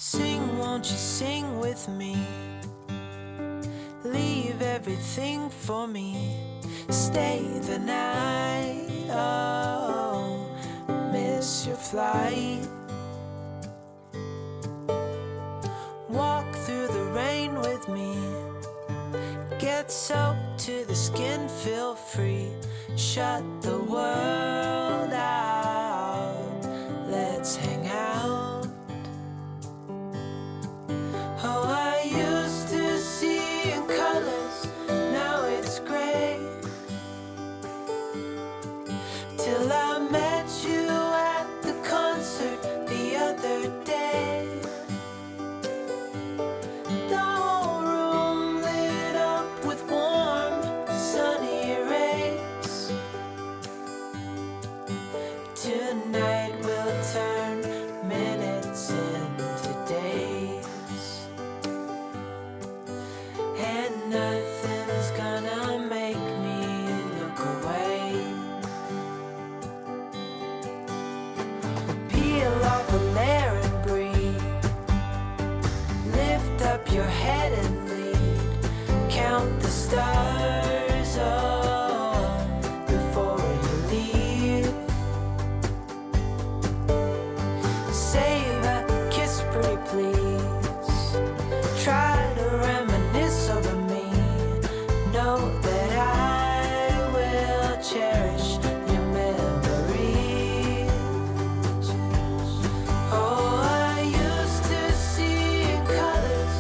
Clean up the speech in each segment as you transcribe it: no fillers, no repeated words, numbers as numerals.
Sing, won't you sing with me? Leave everything for me. Stay the night. Oh, miss your flight. Walk through the rain with me. Get soaked to the skin, feel free. Shut the world out. Let's hang out. Oh, I used to see in colors, now it's gray. Till I met you at the concert the other day. The whole room lit up with warm, sunny rays. Tonight we'll turn minutes into days. And nothing's gonna make me look away. Peel off a layer and breathe. Lift up your head and lead. Count the stars before you leave. Save a kiss, pretty please. Try to reminisce over me. Know that I will cherish your memories. Oh, I used to see in colors,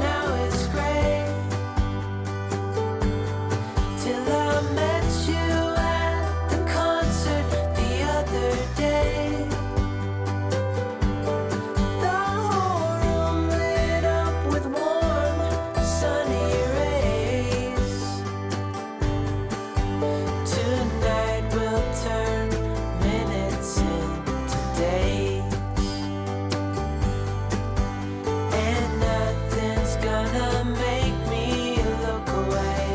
now it's gray. Till I met you at the concert the other day. The whole room lit up with warm, sunny rays. Tonight we'll turn minutes into days. And nothing's gonna make me look away.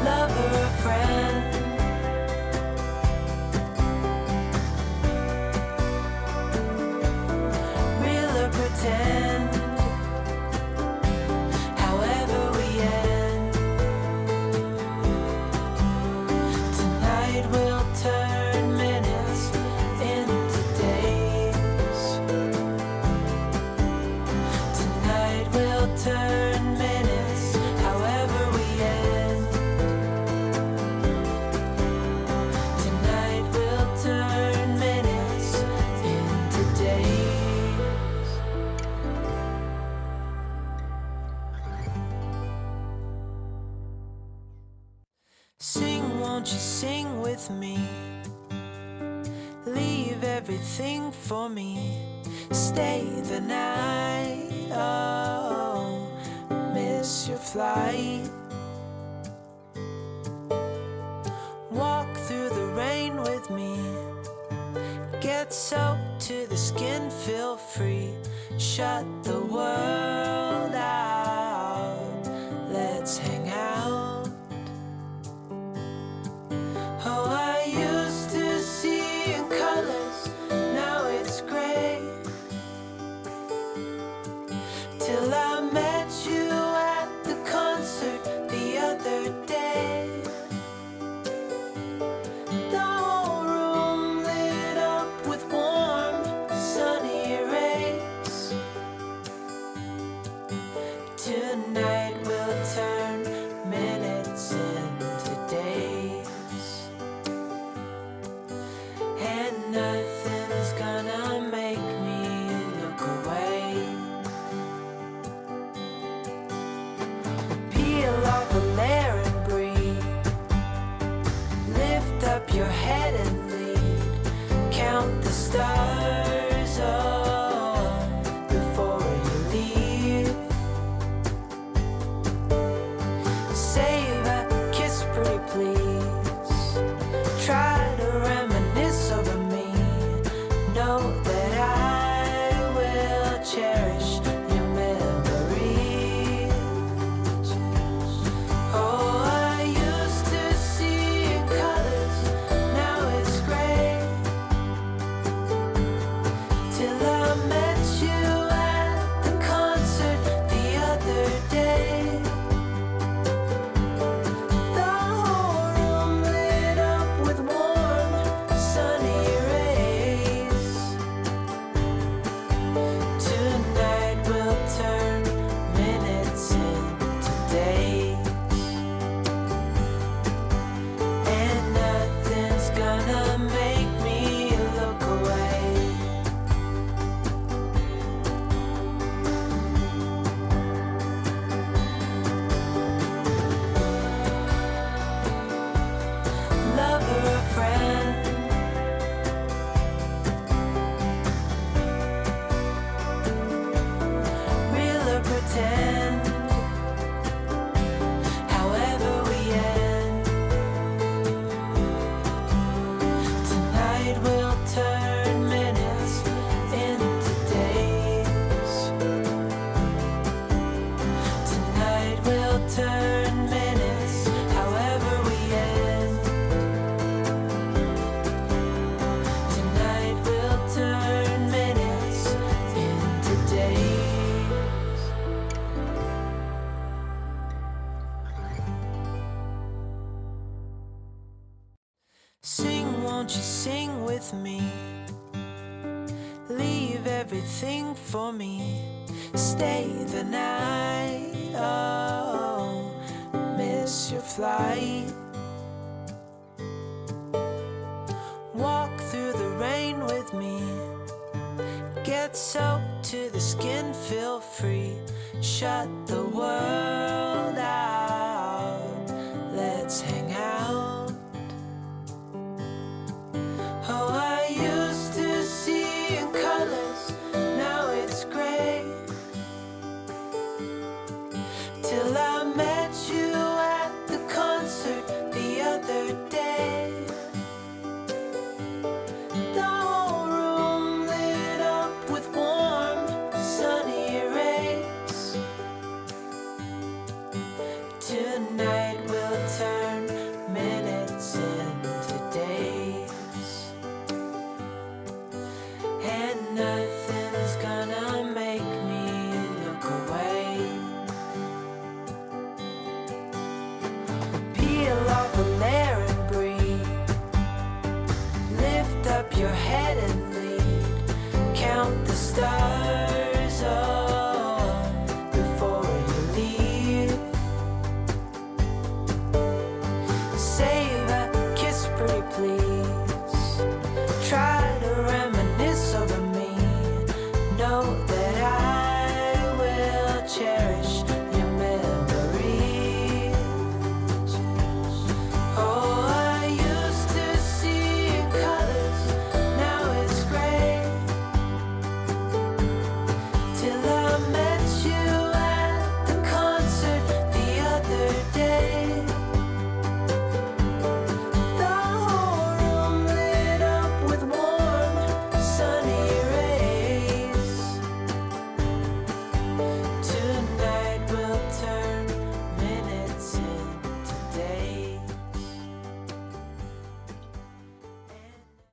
Lover or friend, real or pretend, however we end. Tonight we'll turn minutes into days. Tonight we'll turn minutes, however we end. Tonight we'll turn minutes into days. Sing, won't you sing with me? Leave everything for me. Stay the night. Oh, miss your flight. Walk through the rain with me. Get soaked to the skin, feel free. Shut the world out. Let's hang out. Oh, I used to see in colors, now it's gray. Till I met you at the concert the other day. The whole room lit up with warm, sunny rays. Sing, won't you sing with me? Leave everything for me. Stay the night. Oh, miss your flight. Walk through the rain with me. Get soaked to the skin, feel free. Shut the world out. Let's hang out. Oh, I used to see in colors, now it's gray. Till I met you at the concert the other day. The whole room lit up with warm, sunny rays. Tonight we'll turn minutes into days, and nothing's gonna make me look away. Peel off a layer and breathe. Lift up your head and lead. Count the stars.